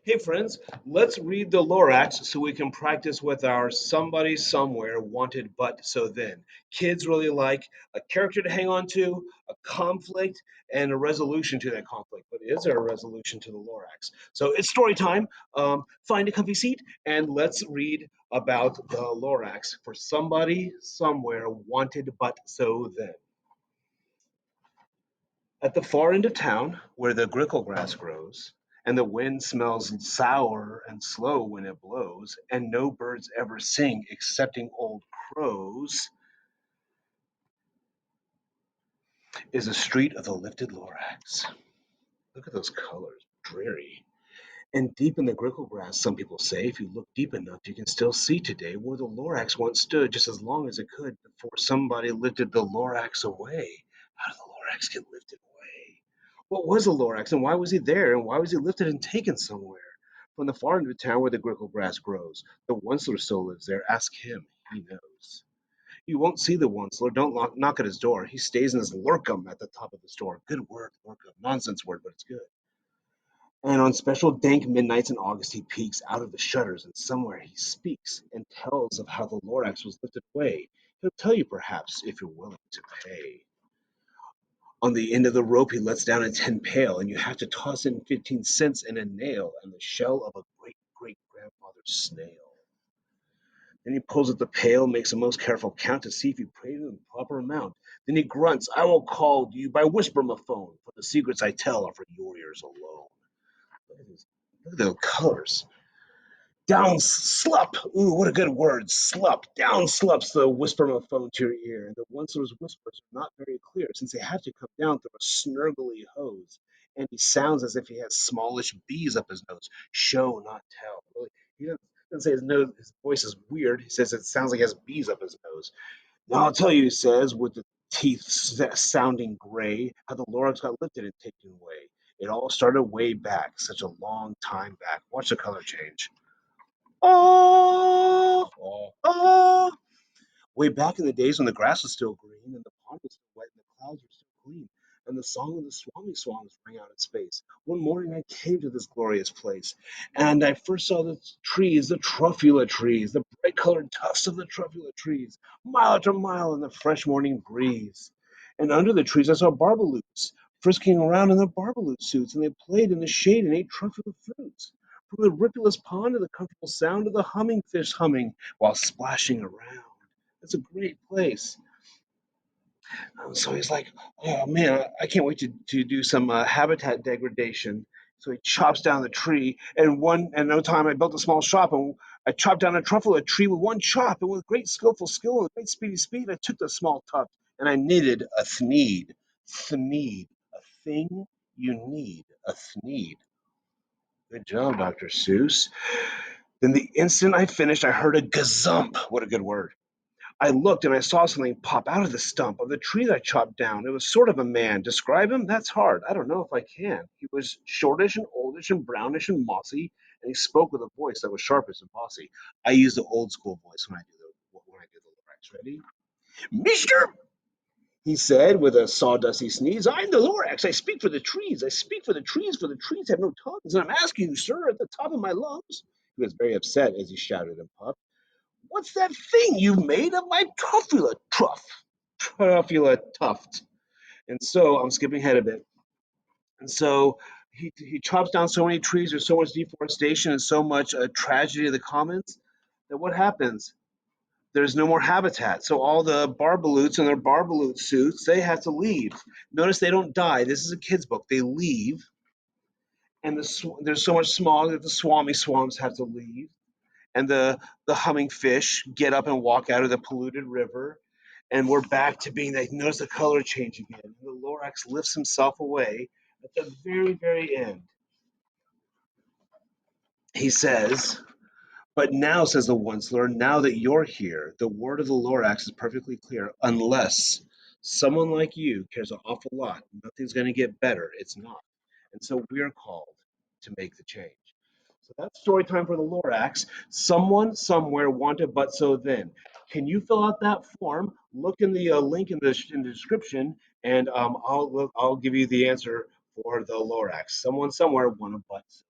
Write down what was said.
Hey friends, let's read the Lorax so we can practice with our somebody somewhere wanted but so then. Kids really like a character to hang on to, a conflict, and a resolution to that conflict. But is there a resolution to the Lorax? So it's story time. Find a comfy seat and let's read about the Lorax for somebody somewhere wanted but so then. At the far end of town, where the grickle grass grows, and the wind smells sour and slow when it blows, and no birds ever sing excepting old crows, is a street of the lifted Lorax. Look at those colors, dreary. And deep in the grickle grass, some people say, if you look deep enough, you can still see today where the Lorax once stood just as long as it could before somebody lifted the Lorax away. How did the Lorax get lifted away? What was the Lorax and why was he there and why was he lifted and taken somewhere? From the far end of town where the grickle grass grows, the Onceler still lives there. Ask him, he knows. You won't see the Onceler. Don't knock at his door. He stays in his lurkum at the top of the store. Good word, lurkum. Nonsense word, but it's good. And on special dank midnights in August, he peeks out of the shutters, and somewhere he speaks and tells of how the Lorax was lifted away. He'll tell you, perhaps, if you're willing to pay. On the end of the rope, he lets down a tin pail, and you have to toss in 15 cents and a nail and the shell of a great great grandfather's snail. Then he pulls at the pail, makes a most careful count to see if you paid in the proper amount. Then he grunts, I will call you by whisper-ma-phone, for the secrets I tell are for your ears alone. Look at these, look at the colors. Down slup. Ooh, what a good word. Slup. Down slups the whisper-ma-phone to your ear. And the Onceler's whispers are not very clear, since they have to come down through a snurgly hose. And he sounds as if he has smallish bees up his nose. Show, not tell. Really, he doesn't say his voice is weird. He says it sounds like he has bees up his nose. Now I'll tell you, he says, with the teeth sounding gray, how the Lorax got lifted and taken away. It all started way back, such a long time back. Watch the color change. Oh, oh. Way back in the days when the grass was still green and the pond was still wet and the clouds were still clean, and the song of the swami swans rang out in space. One morning I came to this glorious place, and I first saw the trees, the truffula trees, the bright colored tufts of the truffula trees, mile after mile in the fresh morning breeze. And under the trees I saw barbaloots frisking around in their barbaloot suits, and they played in the shade and ate truffula fruits. From the rippleless pond to the comfortable sound of the humming fish humming while splashing around. It's a great place. So he's like, oh man, I can't wait to do some habitat degradation. So he chops down the tree, and no time I built a small shop, and I chopped down a truffle a tree with one chop, and with great skillful skill and great speedy speed, I took the small tuft and I knitted a thneed, thneed, a thing you need, a thneed. Good job, Dr. Seuss. Then the instant I finished, I heard a gazump. What a good word. I looked and I saw something pop out of the stump of the tree that I chopped down. It was sort of a man. Describe him? That's hard. I don't know if I can. He was shortish and oldish and brownish and mossy, and he spoke with a voice that was sharpish and bossy. I use the old school voice when I do the Lorax. Ready? Mister, he said with a sawdusty sneeze, I'm the Lorax. I speak for the trees. I speak for the trees, for the trees have no tongues. And I'm asking you, sir, at the top of my lungs. He was very upset as he shouted and puffed. What's that thing you've made of my truffula tuft? And so I'm skipping ahead a bit. And so he chops down so many trees, there's so much deforestation and so much tragedy of the commons that what happens? There's no more habitat. So all the barbaloots in their barbaloot suits, they have to leave. Notice they don't die. This is a kid's book. They leave, and there's so much smog that the swami swans have to leave, and the humming fish get up and walk out of the polluted river, and we're back to being like, notice the color change again. And the Lorax lifts himself away at the very, very end. He says, but now, says the Onceler, now that you're here, the word of the Lorax is perfectly clear. Unless someone like you cares an awful lot, nothing's going to get better. It's not. And so we're called to make the change. So that's story time for the Lorax. Someone somewhere wanted but so then. Can you fill out that form? Look in the link in the description, and I'll give you the answer for the Lorax. Someone somewhere wanted but so